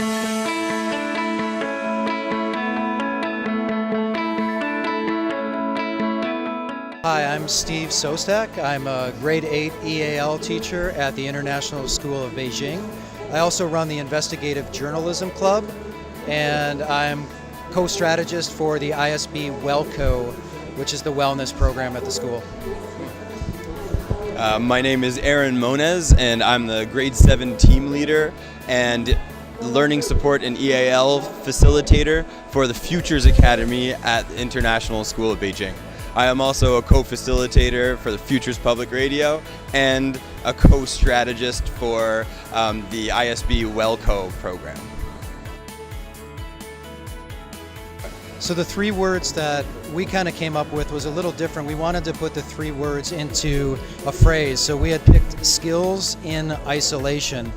Hi, I'm Steve Sostak. I'm a grade 8 EAL teacher at the International School of Beijing. I also run the Investigative Journalism Club, and I'm co-strategist for the ISB WellCo, which is the wellness program at the school. My name is Moniz, and I'm the grade 7 team leader and learning support and EAL facilitator for the Futures Academy at the International School of Beijing. I am also a co-facilitator for the Futures Public Radio and a co-strategist for the ISB WellCo program. So the 3 words that we kind of came up with was a little different. We wanted to put the 3 words into a phrase. So we had picked skills in isolation.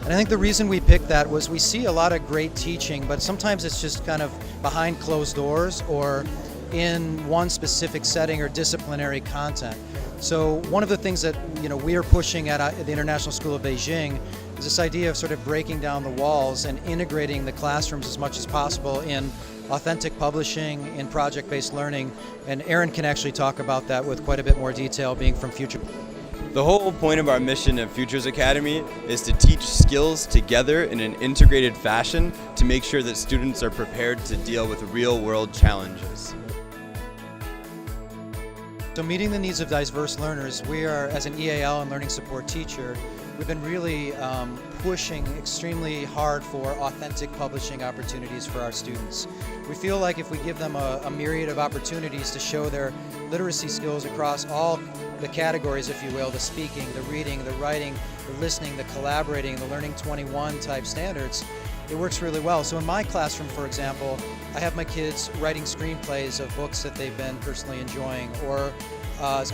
And I think the reason we picked that was we see a lot of great teaching, but sometimes it's just kind of behind closed doors or in one specific setting or disciplinary content. So one of the things that we are pushing at the International School of Beijing is this idea of sort of breaking down the walls and integrating the classrooms as much as possible in authentic publishing, in project-based learning, and Aaron can actually talk about that with quite a bit more detail, being from Future. The whole point of our mission at Futures Academy is to teach skills together in an integrated fashion to make sure that students are prepared to deal with real-world challenges. So meeting the needs of diverse learners, we are, as an EAL and learning support teacher, we've been really pushing extremely hard for authentic publishing opportunities for our students. We feel like if we give them a myriad of opportunities to show their literacy skills across all the categories, if you will, the speaking, the reading, the writing, the listening, the collaborating, the Learning 21 type standards, it works really well. So in my classroom, for example, I have my kids writing screenplays of books that they've been personally enjoying, or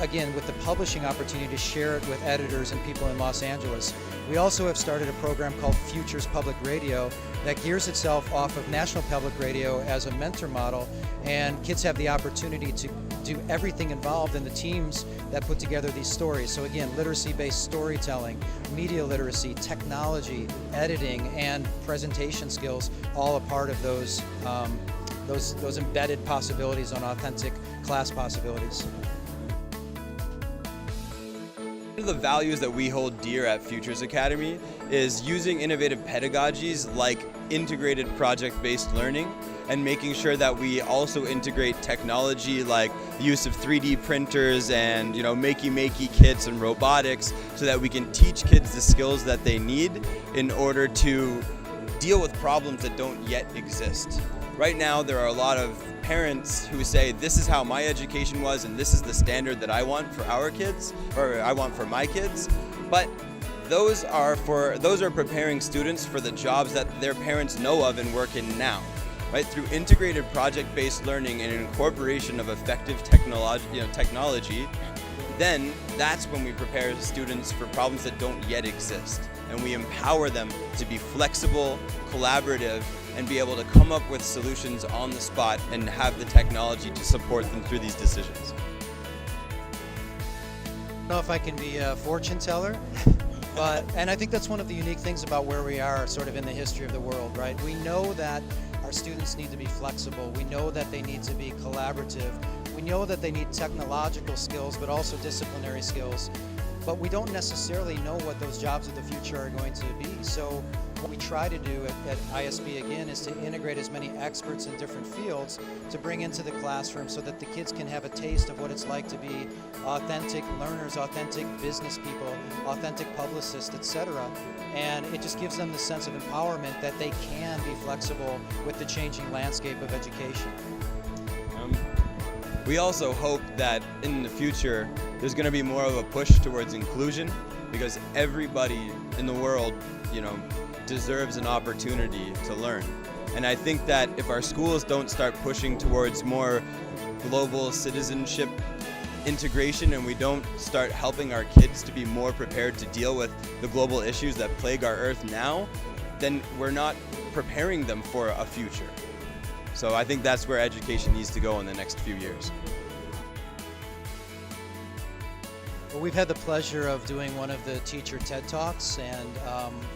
again, with the publishing opportunity to share it with editors and people in Los Angeles. We also have started a program called Futures Public Radio that gears itself off of National Public Radio as a mentor model, and kids have the opportunity to do everything involved in the teams that put together these stories. So again, literacy-based storytelling, media literacy, technology, editing, and presentation skills, all a part of those embedded possibilities on authentic class possibilities. One of the values that we hold dear at Futures Academy is using innovative pedagogies like integrated project-based learning and making sure that we also integrate technology like the use of 3D printers and makey kits and robotics so that we can teach kids the skills that they need in order to deal with problems that don't yet exist. Right now there are a lot of parents who say this is how my education was and this is the standard that I want for our kids, or I want for my kids, but those are preparing students for the jobs that their parents know of and work in now. Right? Through integrated project-based learning and incorporation of effective technology, then that's when we prepare students for problems that don't yet exist. And we empower them to be flexible, collaborative, and be able to come up with solutions on the spot and have the technology to support them through these decisions. I don't know if I can be a fortune teller, and I think that's one of the unique things about where we are sort of in the history of the world, right? We know that our students need to be flexible. We know that they need to be collaborative. We know that they need technological skills, but also disciplinary skills. But we don't necessarily know what those jobs of the future are going to be. So what we try to do at ISB, again, is to integrate as many experts in different fields to bring into the classroom so that the kids can have a taste of what it's like to be authentic learners, authentic business people, authentic publicists, etc. And it just gives them the sense of empowerment that they can be flexible with the changing landscape of education. We also hope that in the future there's going to be more of a push towards inclusion, because everybody in the world, deserves an opportunity to learn. And I think that if our schools don't start pushing towards more global citizenship integration and we don't start helping our kids to be more prepared to deal with the global issues that plague our earth now, then we're not preparing them for a future. So I think that's where education needs to go in the next few years. Well, we've had the pleasure of doing one of the teacher TED Talks and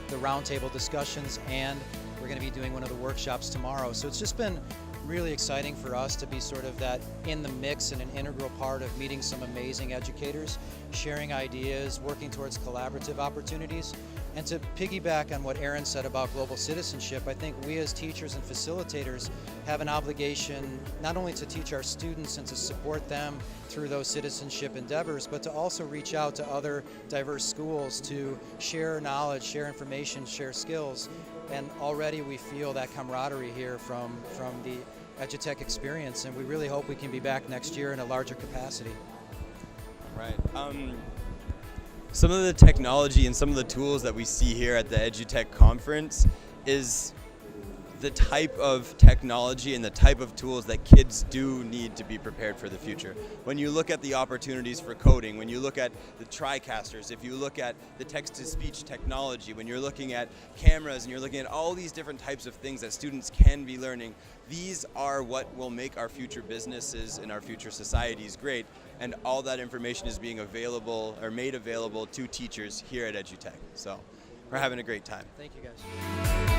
the roundtable discussions, and we're going to be doing one of the workshops tomorrow. So it's just been really exciting for us to be sort of that in the mix and an integral part of meeting some amazing educators, sharing ideas, working towards collaborative opportunities. And to piggyback on what Aaron said about global citizenship, I think we as teachers and facilitators have an obligation not only to teach our students and to support them through those citizenship endeavors, but to also reach out to other diverse schools to share knowledge, share information, share skills. And already we feel that camaraderie here from the EduTECH experience, and we really hope we can be back next year in a larger capacity. Right. Some of the technology and some of the tools that we see here at the EduTECH conference is the type of technology and the type of tools that kids do need to be prepared for the future. When you look at the opportunities for coding, when you look at the TriCasters, if you look at the text-to-speech technology, when you're looking at cameras and you're looking at all these different types of things that students can be learning, these are what will make our future businesses and our future societies great. And all that information is being available or made available to teachers here at EduTECH. So we're having a great time. Thank you guys.